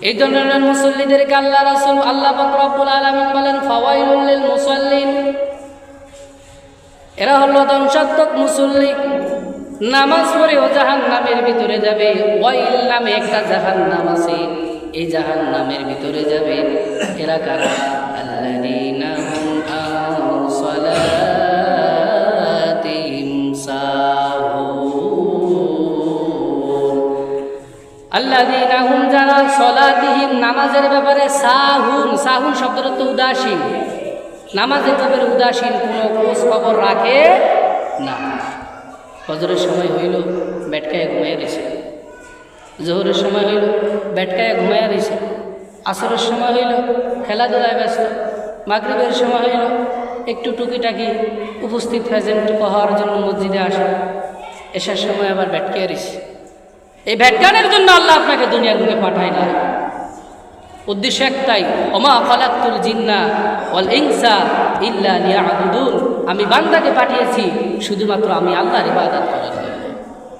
এই ধরনের মুসল্লিদেরকে আল্লাহ রাসূল আল্লাহ পাক রব্বুল আলামিন বলেন ফাওয়াইলুল লিল মুসাল্লিন, এরা হলো ধ্বংসাত্মক মুসল্লি, নামাজ পড়েও জাহান্নামের ভিতরে যাবে। ওয়াইল নামে একটা জাহান্নাম আছে, এই জাহান্নামের ভিতরে যাবে। এরা কারা? আল্লাযীনা হুম আন সালাতিহিম সাহুন, আল্লাযীনা হুম যারা সালাতিহিম নামাজের ব্যাপারে সাহুন, সাহুন শব্দের অর্থ উদাসীন, নামাজের ব্যাপারে উদাসীন, কোনো খোঁজ খবর রাখে না। ফজরের সময় হইল বেটকায় ঘুমাইয়া রয়েছে, জোহরের সময় হইল বেটকায় ঘুমাইয়া রয়েছে, আসরের সময় হইল খেলাধুলায় ব্যস্ত, মাগরিবের সময় হইল একটু টুকিটাকি উপস্থিত প্রেজেন্ট হওয়ার জন্য মসজিদে আসে, এসার সময় আবার বেটকায় রয়েছে। এই ভ্যাটকানের জন্য আল্লাহ আপনাকে দুনিয়ার বুকে পাঠায় না। উদ্দেশ্য একটাই, ওমা খালাকতুল জিন্না ওয়াল ইনসা ইল্লা লিয়াবুদুন, আমি বান্দাকে পাঠিয়েছি শুধুমাত্র আমি আল্লাহর ইবাদত করার জন্য।